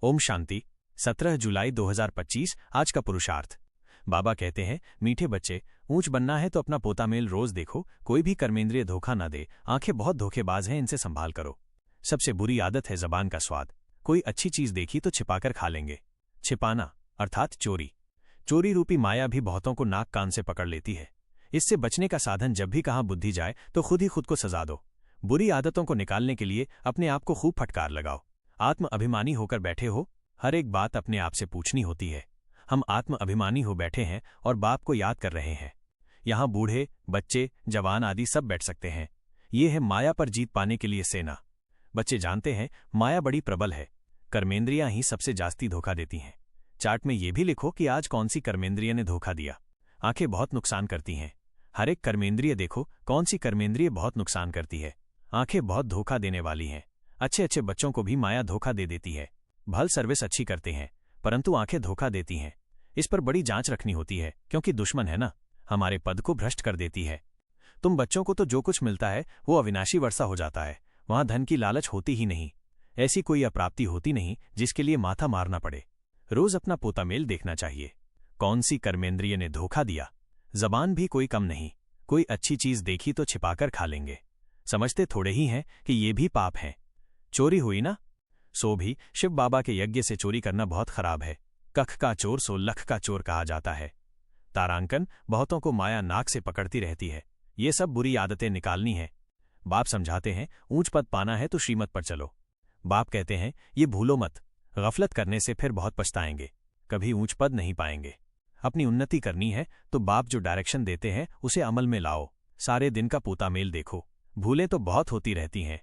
ओम शांति। 17 जुलाई 2025 आज का पुरुषार्थ। बाबा कहते हैं, मीठे बच्चे, ऊंच बनना है तो अपना पोता मेल रोज देखो, कोई भी कर्मेंद्रिय धोखा न दे। आंखें बहुत धोखेबाज हैं, इनसे संभाल करो। सबसे बुरी आदत है जबान का स्वाद। कोई अच्छी चीज देखी तो छिपाकर खा लेंगे। छिपाना अर्थात चोरी। चोरी रूपी माया भी बहुतों को नाक कान से पकड़ लेती है। इससे बचने का साधन जब भी कहाँ बुद्धि जाए तो खुद ही खुद को सजा दो। बुरी आदतों को निकालने के लिए अपने आप को खूब फटकार लगाओ। आत्म अभिमानी होकर बैठे हो, हर एक बात अपने आप से पूछनी होती है। हम आत्म अभिमानी हो बैठे हैं और बाप को याद कर रहे हैं। यहाँ बूढ़े, बच्चे, जवान आदि सब बैठ सकते हैं। ये है माया पर जीत पाने के लिए सेना। बच्चे जानते हैं माया बड़ी प्रबल है। कर्मेंद्रियां ही सबसे जास्ती धोखा देती हैं। चार्ट में ये भी लिखो कि आज कौन सी कर्मेंद्रिय ने धोखा दिया। आंखें बहुत नुकसान करती हैं। हर एक कर्मेंद्रिय देखो कौन सी कर्मेंद्रिय बहुत नुकसान करती है। आंखें बहुत धोखा देने वाली हैं। अच्छे अच्छे बच्चों को भी माया धोखा दे देती है। भल सर्विस अच्छी करते हैं, परंतु आंखें धोखा देती हैं। इस पर बड़ी जांच रखनी होती है, क्योंकि दुश्मन है ना, हमारे पद को भ्रष्ट कर देती है। तुम बच्चों को तो जो कुछ मिलता है वो अविनाशी वर्षा हो जाता है। वहां धन की लालच होती ही नहीं। ऐसी कोई अप्राप्ति होती नहीं जिसके लिए माथा मारना पड़े। रोज अपना पोता मेल देखना चाहिए। कौन सी कर्मेंद्रिय ने धोखा दिया। जबान भी कोई कम नहीं। कोई अच्छी चीज देखी तो छिपाकर खा लेंगे। समझते थोड़े ही हैं कि ये भी पाप है। चोरी हुई ना, सो भी शिव बाबा के यज्ञ से चोरी करना बहुत खराब है। कख का चोर सो लख का चोर कहा जाता है। तारांकन बहुतों को माया नाक से पकड़ती रहती है। ये सब बुरी आदतें निकालनी है। बाप समझाते हैं, ऊंच पद पाना है तो श्रीमत पर चलो। बाप कहते हैं, ये भूलो मत, गफलत करने से फिर बहुत पछताएंगे। कभी ऊंच पद नहीं पाएंगे। अपनी उन्नति करनी है तो बाप जो डायरेक्शन देते हैं उसे अमल में लाओ। सारे दिन का पोता मेल देखो। भूलें तो बहुत होती रहती हैं।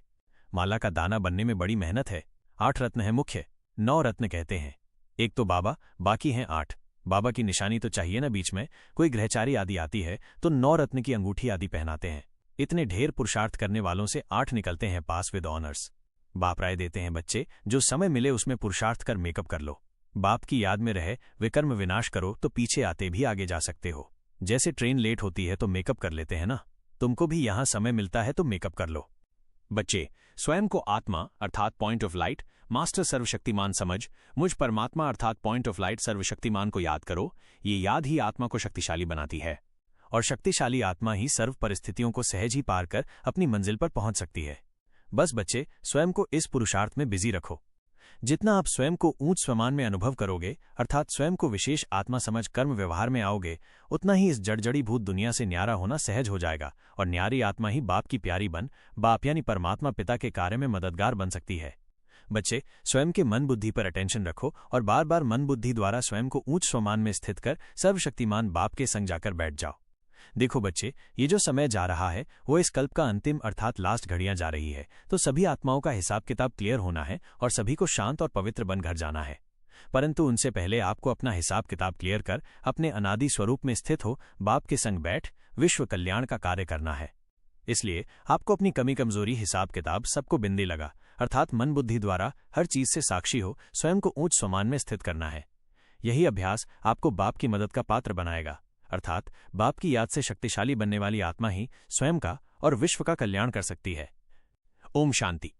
माला का दाना बनने में बड़ी मेहनत है। 8 रत्न है मुख्य, 9 रत्न कहते हैं। एक तो बाबा, बाकी हैं 8। बाबा की निशानी तो चाहिए ना बीच में। कोई ग्रहचारी आदि आती है तो 9 रत्न की अंगूठी आदि पहनाते हैं। इतने ढेर पुरुषार्थ करने वालों से 8 निकलते हैं पास विद ऑनर्स। बाप राय देते हैं, बच्चे, जो समय मिले उसमें पुरुषार्थ कर मेकअप कर लो। बाप की याद में रहे विकर्म विनाश करो तो पीछे आते भी आगे जा सकते हो। जैसे ट्रेन लेट होती है तो मेकअप कर लेते हैं ना, तुमको भी यहां समय मिलता है तो मेकअप कर लो। बच्चे, स्वयं को आत्मा अर्थात पॉइंट ऑफ लाइट, मास्टर सर्वशक्तिमान समझ, मुझ परमात्मा अर्थात पॉइंट ऑफ लाइट सर्वशक्तिमान को याद करो। ये याद ही आत्मा को शक्तिशाली बनाती है और शक्तिशाली आत्मा ही सर्व परिस्थितियों को सहज ही पार कर अपनी मंजिल पर पहुंच सकती है। बस बच्चे, स्वयं को इस पुरुषार्थ में बिजी रखो। जितना आप स्वयं को ऊंच स्वमान में अनुभव करोगे अर्थात स्वयं को विशेष आत्मा समझ कर्म व्यवहार में आओगे, उतना ही इस जड़जड़ी भूत दुनिया से न्यारा होना सहज हो जाएगा और न्यारी आत्मा ही बाप की प्यारी बन बाप यानी परमात्मा पिता के कार्य में मददगार बन सकती है। बच्चे, स्वयं के मन बुद्धि पर अटेंशन रखो और बार बार मन बुद्धि द्वारा स्वयं को ऊंच स्वमान में स्थित कर सर्वशक्तिमान बाप के संग जाकर बैठ जाओ। देखो बच्चे, ये जो समय जा रहा है वो इस कल्प का अंतिम अर्थात लास्ट घड़ियां जा रही है, तो सभी आत्माओं का हिसाब किताब क्लियर होना है और सभी को शांत और पवित्र बन घर जाना है। परंतु उनसे पहले आपको अपना हिसाब किताब क्लियर कर अपने अनादि स्वरूप में स्थित हो बाप के संग बैठ विश्व कल्याण का कार्य करना है। इसलिए आपको अपनी कमी कमजोरी हिसाब किताब सबको बिंदी लगा अर्थात मन बुद्धि द्वारा हर चीज से साक्षी हो स्वयं को ऊंच स्वमान में स्थित करना है। यही अभ्यास आपको बाप की मदद का पात्र बनाएगा अर्थात बाप की याद से शक्तिशाली बनने वाली आत्मा ही स्वयं का और विश्व का कल्याण कर सकती है। ओम शांति।